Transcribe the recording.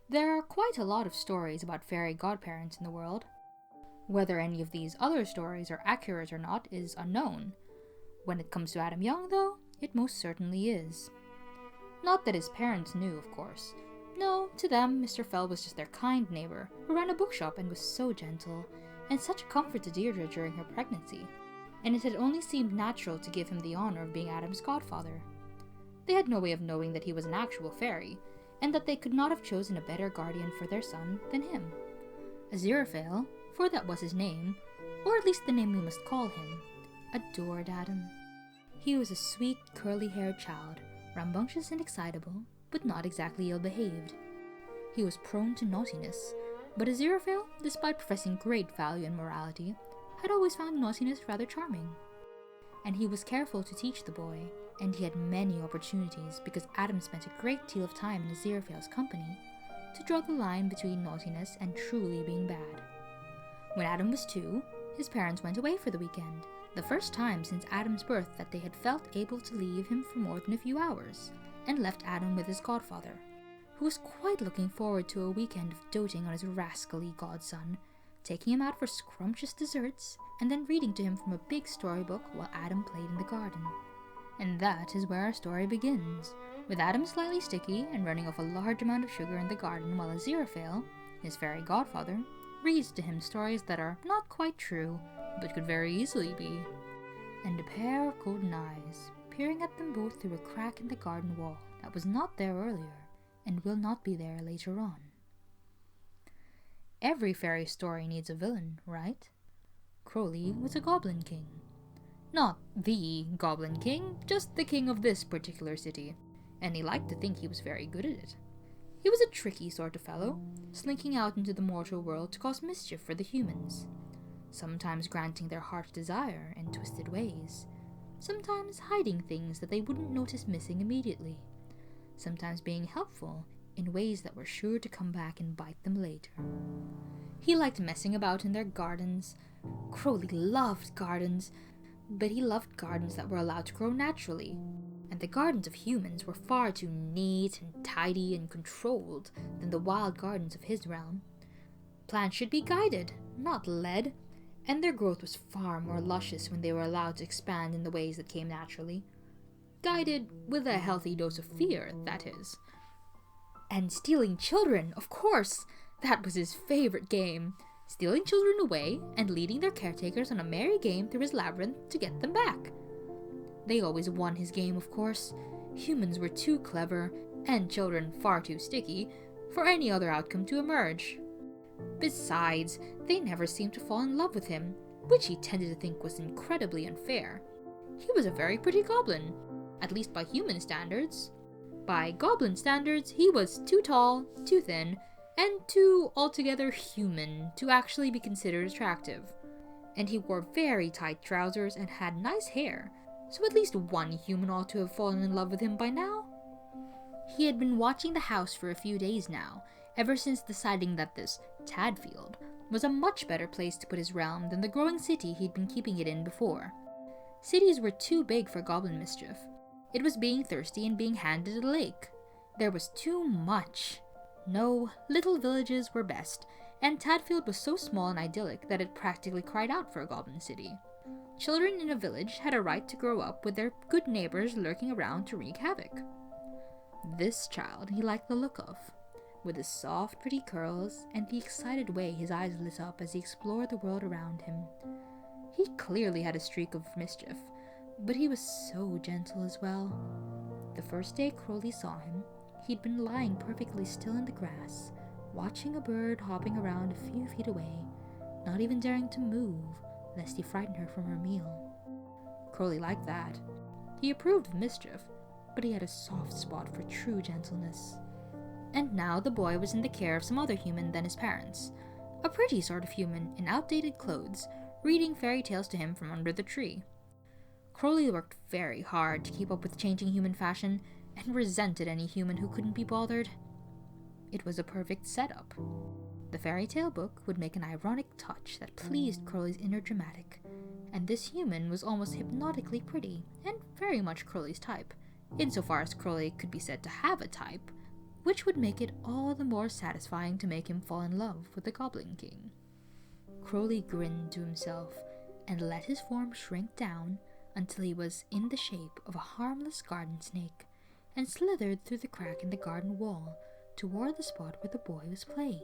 There are quite a lot of stories about fairy godparents in the world. Whether any of these other stories are accurate or not is unknown. When it comes to Adam Young, though, it most certainly is. Not that his parents knew, of course. No, to them, Mr. Fell was just their kind neighbor, who ran a bookshop and was so gentle, and such a comfort to Deirdre during her pregnancy, and it had only seemed natural to give him the honor of being Adam's godfather. They had no way of knowing that he was an actual fairy, and that they could not have chosen a better guardian for their son than him. Aziraphale, for that was his name, or at least the name we must call him, adored Adam. He was a sweet, curly-haired child, rambunctious and excitable, but not exactly ill-behaved. He was prone to naughtiness, but Aziraphale, despite professing great value and morality, had always found naughtiness rather charming. And he was careful to teach the boy, and he had many opportunities because Adam spent a great deal of time in Aziraphale's company to draw the line between naughtiness and truly being bad. When Adam was 2, his parents went away for the weekend, the first time since Adam's birth that they had felt able to leave him for more than a few hours, and left Adam with his godfather, who was quite looking forward to a weekend of doting on his rascally godson, taking him out for scrumptious desserts, and then reading to him from a big storybook while Adam played in the garden. And that is where our story begins, with Adam slightly sticky and running off a large amount of sugar in the garden while Aziraphale, his fairy godfather, reads to him stories that are not quite true, but could very easily be. And a pair of golden eyes, peering at them both through a crack in the garden wall that was not there earlier, and will not be there later on. Every fairy story needs a villain, right? Crowley was a goblin king. Not the goblin king, just the king of this particular city, and he liked to think he was very good at it. He was a tricky sort of fellow, slinking out into the mortal world to cause mischief for the humans, sometimes granting their heart's desire in twisted ways, sometimes hiding things that they wouldn't notice missing immediately, sometimes being helpful in ways that were sure to come back and bite them later. He liked messing about in their gardens. Crowley loved gardens, but he loved gardens that were allowed to grow naturally, and the gardens of humans were far too neat and tidy and controlled than the wild gardens of his realm. Plants should be guided, not led, and their growth was far more luscious when they were allowed to expand in the ways that came naturally. Guided with a healthy dose of fear, that is. And stealing children, of course! That was his favorite game. Stealing children away and leading their caretakers on a merry game through his labyrinth to get them back. They always won his game, of course. Humans were too clever, and children far too sticky, for any other outcome to emerge. Besides, they never seemed to fall in love with him, which he tended to think was incredibly unfair. He was a very pretty goblin, at least by human standards. By goblin standards, he was too tall, too thin, and too altogether human to actually be considered attractive. And he wore very tight trousers and had nice hair, so at least one human ought to have fallen in love with him by now. He had been watching the house for a few days now, ever since deciding that this Tadfield was a much better place to put his realm than the growing city he'd been keeping it in before. Cities were too big for goblin mischief. It was being thirsty and being handed a lake. There was too much. No, little villages were best, and Tadfield was so small and idyllic that it practically cried out for a goblin city. Children in a village had a right to grow up with their good neighbors lurking around to wreak havoc. This child he liked the look of, with his soft, pretty curls and the excited way his eyes lit up as he explored the world around him. He clearly had a streak of mischief, but he was so gentle as well. The first day Crowley saw him, he'd been lying perfectly still in the grass, watching a bird hopping around a few feet away, not even daring to move, lest he frighten her from her meal. Crowley liked that. He approved of mischief, but he had a soft spot for true gentleness. And now the boy was in the care of some other human than his parents, a pretty sort of human in outdated clothes, reading fairy tales to him from under the tree. Crowley worked very hard to keep up with changing human fashion, and resented any human who couldn't be bothered. It was a perfect setup. The fairy tale book would make an ironic touch that pleased Crowley's inner dramatic, and this human was almost hypnotically pretty, and very much Crowley's type, insofar as Crowley could be said to have a type, which would make it all the more satisfying to make him fall in love with the Goblin King. Crowley grinned to himself and let his form shrink down until he was in the shape of a harmless garden snake, and slithered through the crack in the garden wall toward the spot where the boy was playing.